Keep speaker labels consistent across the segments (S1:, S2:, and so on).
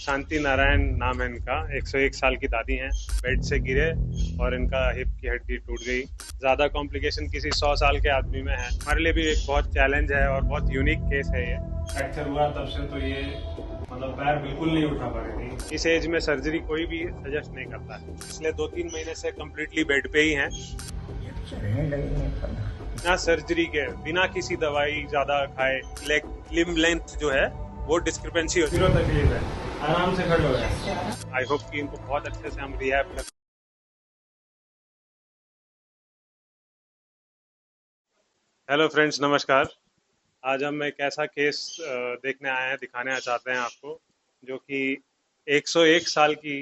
S1: शांति नारायण नाम है इनका। 101 साल की दादी हैं। बेड से गिरे और इनका हिप की हड्डी टूट गई। ज़्यादा कॉम्प्लिकेशन किसी 100 साल के आदमी में है। हमारे लिए भी एक बहुत चैलेंज है और बहुत यूनिक केस है ये। फ्रैक्चर हुआ तब से तो ये मतलब पैर बिल्कुल नहीं उठा पा रही थी। इस एज में सर्जरी कोई भी सजेस्ट नहीं करता है, इसलिए 2-3 महीने से कम्प्लीटली बेड पे ही हैं।
S2: चलने लगे हैं
S1: बिना सर्जरी के, बिना किसी दवाई ज्यादा खाए, लेग लिम्ब लेंथ जो है वो डिस्क्रिपेंसी हो, जीरो तकलीफ है, आराम से खड़े हो गए। आई होप कि इनको बहुत अच्छे से हम रिहैब कर। हेलो फ्रेंड्स, नमस्कार। आज हम एक ऐसा केस देखने आए हैं, दिखाने चाहते हैं आपको, जो कि 101 साल की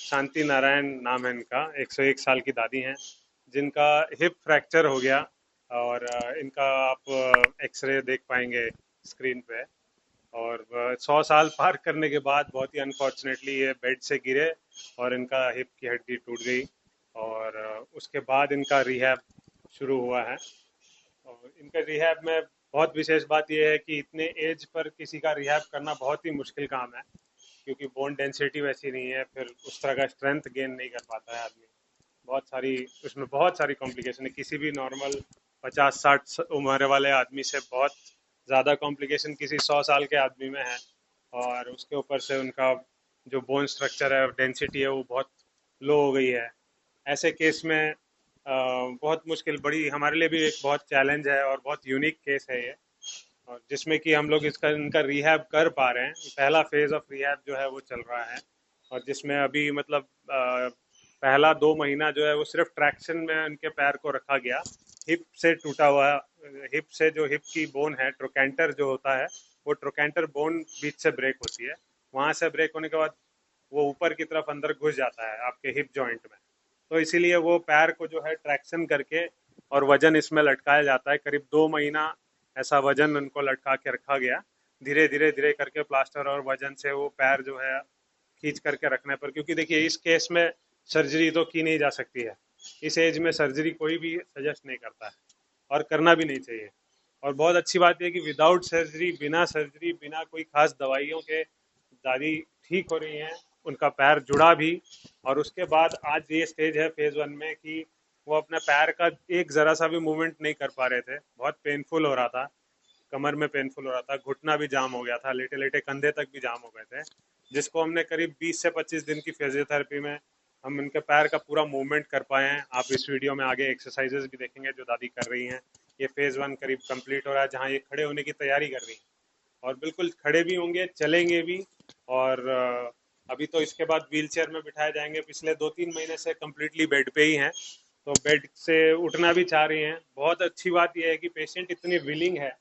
S1: शांति नारायण नाम है इनका। 101 साल की दादी हैं जिनका हिप फ्रैक्चर हो गया और इनका आप एक्सरे देख पाएंगे स्क्रीन पे। और 100 साल पार करने के बाद बहुत ही अनफॉर्चुनेटली ये बेड से गिरे और इनका हिप की हड्डी टूट गई। और उसके बाद इनका रिहैब शुरू हुआ है। और इनका रिहैब में बहुत विशेष बात यह है कि इतने एज पर किसी का रिहैब करना बहुत ही मुश्किल काम है, क्योंकि बोन डेंसिटी वैसी नहीं है, फिर उस तरह का स्ट्रेंथ गेन नहीं कर पाता है आदमी। बहुत सारी उसमें बहुत सारी कॉम्प्लिकेशन है। किसी भी नॉर्मल 50-60 उम्र वाले आदमी से बहुत ज़्यादा कॉम्प्लिकेशन किसी 100 साल के आदमी में है। और उसके ऊपर से उनका जो बोन स्ट्रक्चर है, डेंसिटी है, वो बहुत लो हो गई है। ऐसे केस में बहुत मुश्किल, बड़ी हमारे लिए भी एक बहुत चैलेंज है और बहुत यूनिक केस है ये। और जिसमें कि हम लोग इनका रिहैब कर पा रहे हैं। पहला फेज ऑफ रिहैब जो है वो चल रहा है, और जिसमें अभी मतलब पहला 2 महीना जो है वो सिर्फ ट्रैक्शन में उनके पैर को रखा गया। हिप से टूटा हुआ, हिप से जो हिप की बोन है, ट्रोकेंटर जो होता है, वो ट्रोकेंटर बोन बीच से ब्रेक होती है। वहां से ब्रेक होने के बाद वो ऊपर की तरफ अंदर घुस जाता है आपके हिप जॉइंट में। तो इसीलिए वो पैर को जो है ट्रैक्शन करके और वजन इसमें लटकाया जाता है। करीब 2 महीना ऐसा वजन उनको लटका के रखा गया। धीरे धीरे धीरे करके प्लास्टर और वजन से वो पैर जो है खींच करके रखने पर, क्योंकि देखिए इस केस में सर्जरी तो की नहीं जा सकती है। इस एज में सर्जरी कोई भी सजेस्ट नहीं करता है और करना भी नहीं चाहिए। और बहुत अच्छी बात यह कि विदाउट सर्जरी, बिना कोई खास दवाइयों के दादी ठीक हो रही हैं। उनका पैर जुड़ा भी। और उसके बाद आज ये स्टेज है फेज 1 में कि वो अपने पैर का एक जरा सा भी मूवमेंट नहीं कर पा रहे थे। बहुत पेनफुल हो रहा था, कमर में पेनफुल हो रहा था, घुटना भी जाम हो गया था, लेटे लेटे कंधे तक भी जाम हो गए थे। जिसको हमने करीब 20 से 25 दिन की फिजियोथेरेपी में हम इनके पैर का पूरा मूवमेंट कर पाए हैं। आप इस वीडियो में आगे एक्सरसाइजेस भी देखेंगे जो दादी कर रही हैं। ये फेज 1 करीब कंप्लीट हो रहा है, जहाँ ये खड़े होने की तैयारी कर रही हैं और बिल्कुल खड़े भी होंगे, चलेंगे भी। और अभी तो इसके बाद व्हील चेयर में बिठाए जाएंगे। पिछले 2-3 महीने से कम्प्लीटली बेड पे ही हैं, तो बेड से उठना भी चाह रही हैं। बहुत अच्छी बात यह है कि पेशेंट इतनी विलिंग है,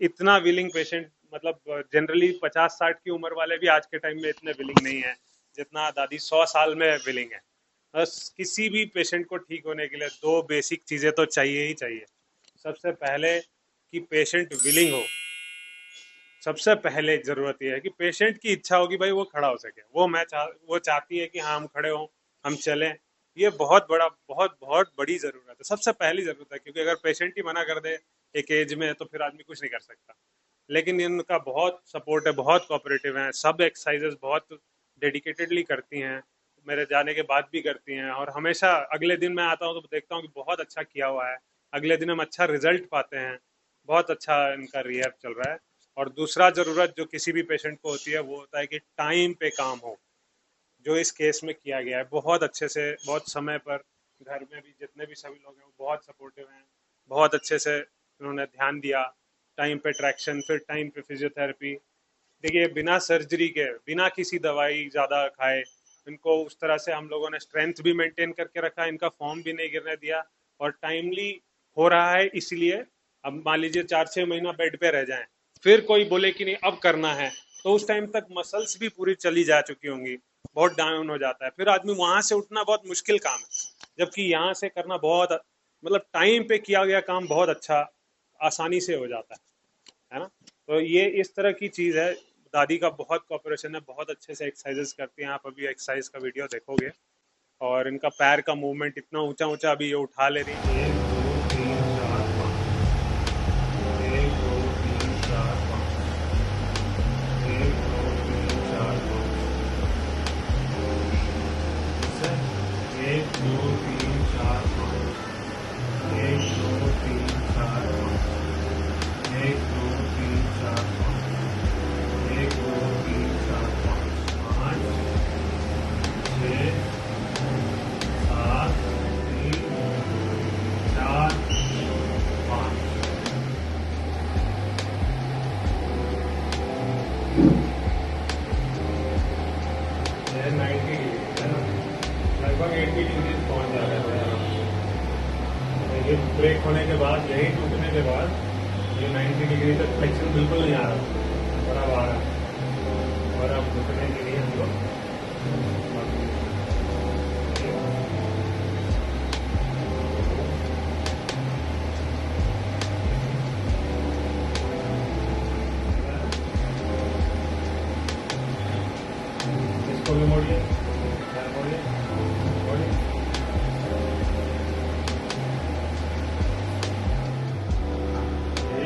S1: इतना विलिंग पेशेंट, मतलब जनरली 50-60 की उम्र वाले भी आज के टाइम में इतने विलिंग नहीं है जितना दादी 100 साल में विलिंग है। बस किसी भी पेशेंट को ठीक होने के लिए 2 बेसिक चीज़ें तो चाहिए ही चाहिए। सबसे पहले कि पेशेंट विलिंग हो। सबसे पहले जरूरत यह है कि पेशेंट की इच्छा होगी भाई वो खड़ा हो सके। वो चाहती है कि हाँ हम खड़े हों, हम चलें। ये बहुत बहुत बड़ी जरूरत है, सबसे पहली जरूरत है। क्योंकि अगर पेशेंट ही मना कर दे एक एज में, तो फिर आदमी कुछ नहीं कर सकता। लेकिन इनका बहुत सपोर्ट है, बहुत कोऑपरेटिव हैं, सब एक्सरसाइजेस बहुत डेडिकेटेडली करती हैं, मेरे जाने के बाद भी करती हैं। और हमेशा अगले दिन मैं आता हूँ तो देखता हूँ कि बहुत अच्छा किया हुआ है, अगले दिन हम अच्छा रिजल्ट पाते हैं। बहुत अच्छा इनका रिहैब चल रहा है। और दूसरा ज़रूरत जो किसी भी पेशेंट को होती है वो होता है कि टाइम पे काम हो, जो इस केस में किया गया है बहुत अच्छे से, बहुत समय पर। घर में भी जितने भी सभी लोग हैं वो बहुत सपोर्टिव हैं, बहुत अच्छे से उन्होंने ध्यान दिया। टाइम पे ट्रैक्शन, फिर टाइम पे फिजियोथेरेपी। देखिए बिना सर्जरी के, बिना किसी दवाई ज़्यादा खाए, इनको उस तरह से हम लोगों ने स्ट्रेंथ भी मेंटेन करके रखा, इनका फॉर्म भी नहीं गिरने दिया। और टाइमली हो रहा है, इसलिए अब मान लीजिए 4-6 महीना बेड पे रह जाएं, फिर कोई बोले कि नहीं अब करना है, तो उस टाइम तक मसल्स भी पूरी चली जा चुकी होंगी, बहुत डाउन हो जाता है, फिर आदमी वहां से उठना बहुत मुश्किल काम है। जबकि यहाँ से करना बहुत, मतलब टाइम पे किया गया काम बहुत अच्छा आसानी से हो जाता है ना। तो ये इस तरह की चीज़ है। दादी का बहुत कॉपरेशन है, बहुत अच्छे से एक्सरसाइजेस करती हैं। आप अभी एक्सरसाइज का वीडियो देखोगे। और इनका पैर का मूवमेंट इतना ऊंचा ऊंचा अभी ये उठा ले रही है। 1 2 3 4 5, 1 2 होने के बाद, यही टूटने के बाद ये 90 डिग्री तक फ्लेक्शन बिल्कुल नहीं आ रहा और अब आ रहा है। और अब घुटने के लिए हम लोग इसको भी मोड़िए, मोड़िए, मोड़िए।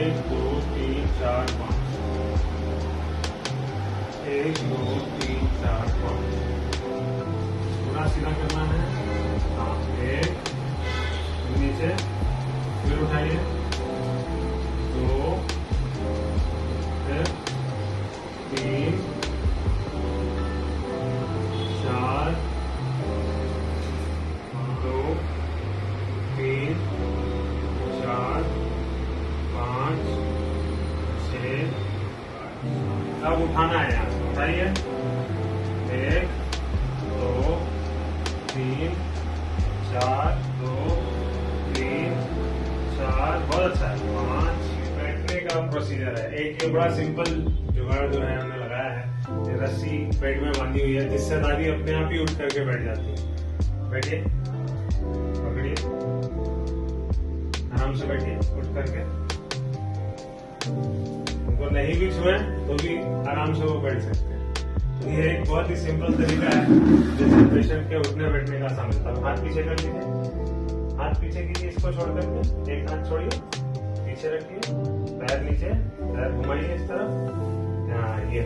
S1: एक, दो, तीन, चार, पाँच। 1, 2, 3, 4, 5। पूरा सीधा करना है। हाँ, एक नीचे, फिर उठाइए, 2, फिर 3, 4, 2, 3, 4, 5, 6। अब उठाना है यहाँ से, उठाइए। 1, 2, 3, 4, 2, 3, 4। बहुत अच्छा है। 5। बैठने का प्रोसीजर है। एक ये बड़ा सिंपल जुगाड़ जो है हमने लगाया है, ये रस्सी बेड में बांधी हुई है, जिससे दादी अपने आप ही उठ करके बैठ जाती है। बैठिए, पकड़िए, आराम से बैठिए, उठ करके। उनको नहीं भी छुए तो भी आराम से वो बैठ सकते हैं। तो ये एक बहुत ही सिंपल तरीका है जिससे पेशेंट के उठने बैठने का आसान होता है। हाथ पीछे कर लीजिए, हाथ पीछे कीजिए, इसको छोड़ करके एक हाथ छोड़िए, पीछे रखिए, पैर नीचे, पैर घुमाइए इस तरफ। हाँ, ये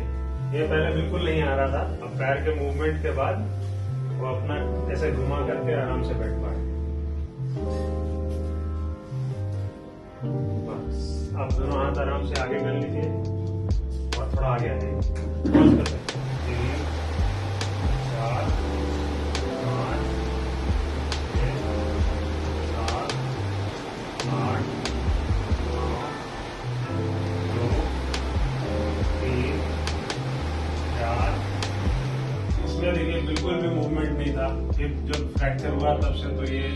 S1: पहले बिल्कुल नहीं आ रहा था, अब पैर के मूवमेंट के बाद वो अपना ऐसे घुमा करके आराम से बैठ पाए। बस आप दोनों हाथ आराम से आगे कर लीजिए और थोड़ा आगे आ जाइए। 3, 4, 5, 6, 7, 8, 9, 2, 3, 4। इसमें देखिए बिल्कुल भी मूवमेंट नहीं था। हिप जब फ्रैक्चर हुआ तब से तो ये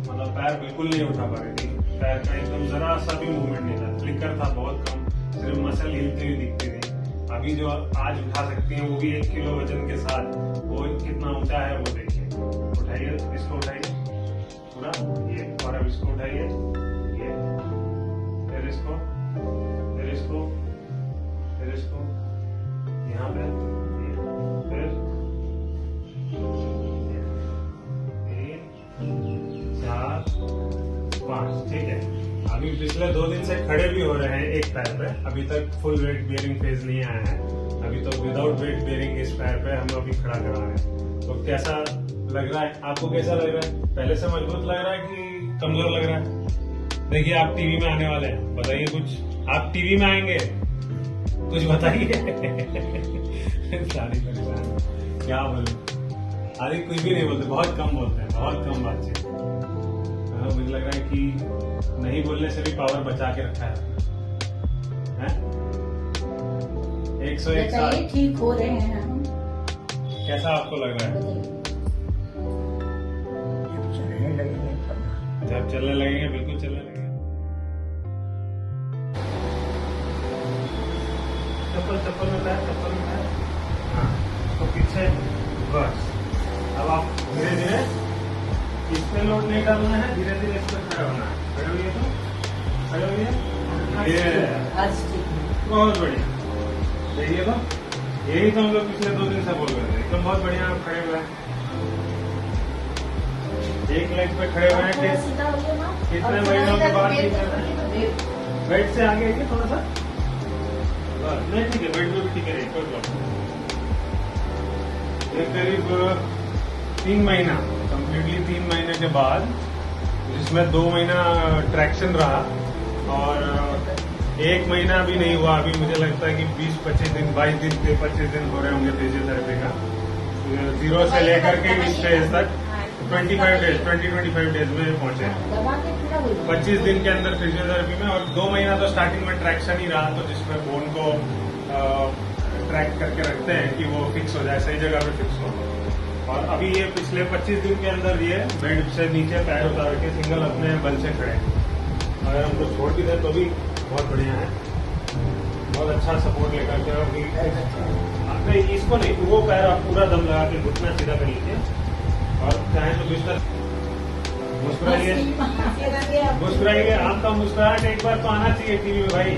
S1: मतलब पैर बिल्कुल नहीं उठा पा रही थी। पैर का एकदम जरा सा भी मूवमेंट नहीं था, फ्लिकर था बहुत कम, सिर्फ मसल हिलती हुई दिखती थी। अभी जो आज उठा सकती हैं वो भी 1 किलो वजन के साथ, वो कितना ऊंचा है वो देखिए। उठाइए, इसको उठाइए पूरा, ये, और अब इसको उठाइए, ये, फिर इसको, फिर इसको, फिर इसको यहाँ पे, फिर 3, 4, 5। ठीक है। अभी पिछले 2 दिन से खड़े भी हो रहे हैं एक पैर पे, अभी तक फुल वेट बेयरिंग फेज नहीं आया है। अभी तो विदाउट वेट बेयरिंग इस पैर पे हम अभी खड़ा करा रहे हैं। तो कैसा लग रहा है आपको? कैसा लग रहा है? पहले से मजबूत लग रहा है कि कमजोर लग रहा है? देखिए आप टीवी में आने वाले हैं, बताइए कुछ। आप टीवी में आएंगे, कुछ बताइए। सारी परेशान, क्या बोलूं, आदि कुछ भी नहीं बोलते, बहुत कम बोलते हैं, बहुत कम बातचीत। मुझे लग रहा है कि नहीं बोलने से भी पावर बचा के रखा है। 101 साल
S2: ठीक हो रहे हैं हम।
S1: कैसा आपको लग रहा है?
S2: चलने लगेंगे
S1: जब चलने लगेंगे, बिल्कुल चलने लगेंगे। चप्पल में पैर, चप्पल में पैर, हाँ, तो पीछे। बस अब आप धीरे धीरे इस पे लोड नहीं डालना है, धीरे धीरे इस पे खड़ा होना है। खड़े होइए, तो खड़े होइए, ये बहुत बढ़िया। देखिए तो यही तो हम लोग पिछले 2 दिन से बोल रहे थे, एकदम बहुत बढ़िया आप खड़े हुए हैं। एक लेग पे खड़े हुए हैं। कितने महीनों के बाद? बेड से आगे आइए थोड़ा सा। नहीं ठीक है, बेड में भी ठीक है, कोई प्रॉब्लम। ये करीब 3 महीना, कम्प्लीटली 3 महीने के बाद, जिसमें 2 महीना ट्रैक्शन रहा और 1 महीना भी नहीं हुआ। अभी मुझे लगता है कि 20-25 दिन, 22 दिन से 25 दिन हो रहे होंगे फिजियोथेरेपी का। 0 से लेकर के इस स्टेज तक 20-25 डेज में पहुंचे। 25 दिन के अंदर फिजियोथेरेपी में, और 2 महीना तो स्टार्टिंग में ट्रैक्शन ही रहा, तो जिसमें बोन को ट्रैक करके रखते हैं कि वो फिक्स हो जाए, सही जगह पे फिक्स हो। और अभी ये पिछले 25 दिन के अंदर ये बेड से नीचे पैर उतार के सिंगल अपने बल से खड़े। अगर हमको छोड़ भी दें तो भी बहुत बढ़िया है, बहुत अच्छा सपोर्ट लेकर के। अभी नहीं, इसको नहीं, वो पैर आप पूरा दम लगा के घुटना सीधा कर लीजिए और चाहे तो बिस्तर मुस्कुराइए, मुस्कुराइए। आपका मुस्कुराहट एक बार तो आना चाहिए टीवी में भाई।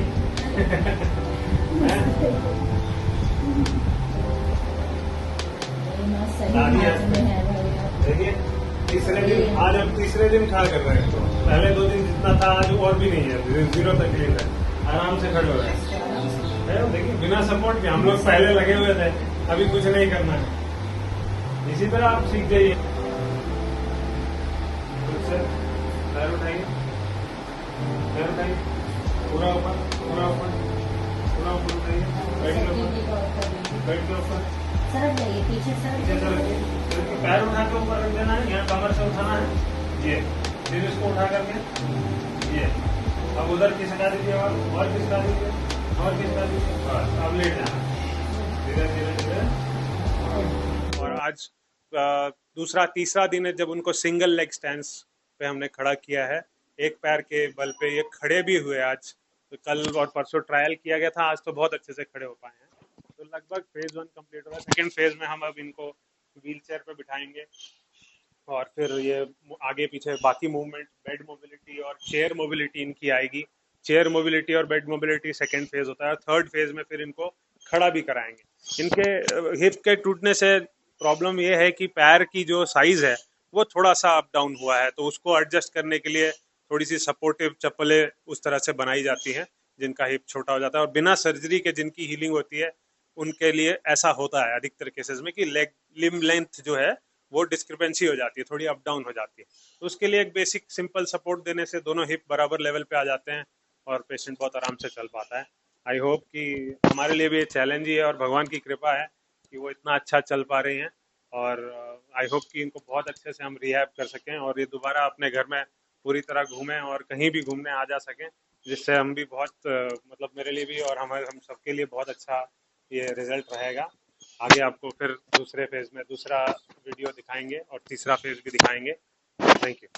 S1: देखिए तीसरे दिन, आज हम तीसरे दिन खड़ा कर रहे हैं, तो पहले 2 दिन जितना था आज और भी नहीं है, 0 तकलीफ है, आराम से खड़े हो रहे हैं। देखिए बिना सपोर्ट के हम लोग पहले लगे हुए थे, अभी कुछ नहीं करना है। इसी तरह आप सीख जाइए। पैर उठाइए, पैर उठाइए, पूरा ऊपर, पूरा ऊपर, पूरा ऊपर उठाइए, बैठ के ऊपर, बैठ के ऊपर,
S2: सरक जाइए, पीछे सरक,
S1: पैर उठा के ऊपर रख देना है, यहाँ कमर से उठाना है, ये फिर इसको उठा करके ये, अब उधर खिसका दीजिए और खिसका दीजिए और खिसका दीजिए, बस अब लेट जाना धीरे धीरे धीरे। और आज दूसरा तीसरा दिन है जब उनको सिंगल लेग स्टैंड्स पे हमने खड़ा किया है, एक पैर के बल पे ये खड़े भी हुए आज। तो कल और परसों ट्रायल किया गया था, आज तो बहुत अच्छे से खड़े हो पाए हैं। तो लगभग फेज 1 कंप्लीट हो गया। सेकेंड फेज में हम अब इनको व्हील चेयर पे बिठाएंगे और फिर ये आगे पीछे बाकी मूवमेंट, बेड मोबिलिटी और चेयर मोबिलिटी इनकी आएगी। चेयर मोबिलिटी और बेड मोबिलिटी सेकेंड फेज होता है। थर्ड फेज में फिर इनको खड़ा भी कराएंगे। इनके हिप के टूटने से प्रॉब्लम ये है कि पैर की जो साइज है वो थोड़ा सा अप डाउन हुआ है, तो उसको एडजस्ट करने के लिए थोड़ी सी सपोर्टिव चप्पलें उस तरह से बनाई जाती हैं जिनका हिप छोटा हो जाता है। और बिना सर्जरी के जिनकी हीलिंग होती है उनके लिए ऐसा होता है अधिकतर केसेस में कि लेग लिम लेंथ जो है वो डिस्क्रिपेंसी हो जाती है, थोड़ी अप डाउन हो जाती है। तो उसके लिए एक बेसिक सिंपल सपोर्ट देने से दोनों हिप बराबर लेवल पे आ जाते हैं और पेशेंट बहुत आराम से चल पाता है। आई होप कि हमारे लिए भी ये चैलेंज ही है और भगवान की कृपा है कि वो इतना अच्छा चल पा रही हैं। और आई होप कि इनको बहुत अच्छे से हम रिहैब कर सकें और ये दोबारा अपने घर में पूरी तरह घूमें और कहीं भी घूमने आ जा सकें, जिससे हम भी बहुत मतलब मेरे लिए भी और हम सबके लिए बहुत अच्छा ये रिजल्ट रहेगा। आगे आपको फिर दूसरे फेज में दूसरा वीडियो दिखाएंगे और तीसरा फेज भी दिखाएंगे। Thank you.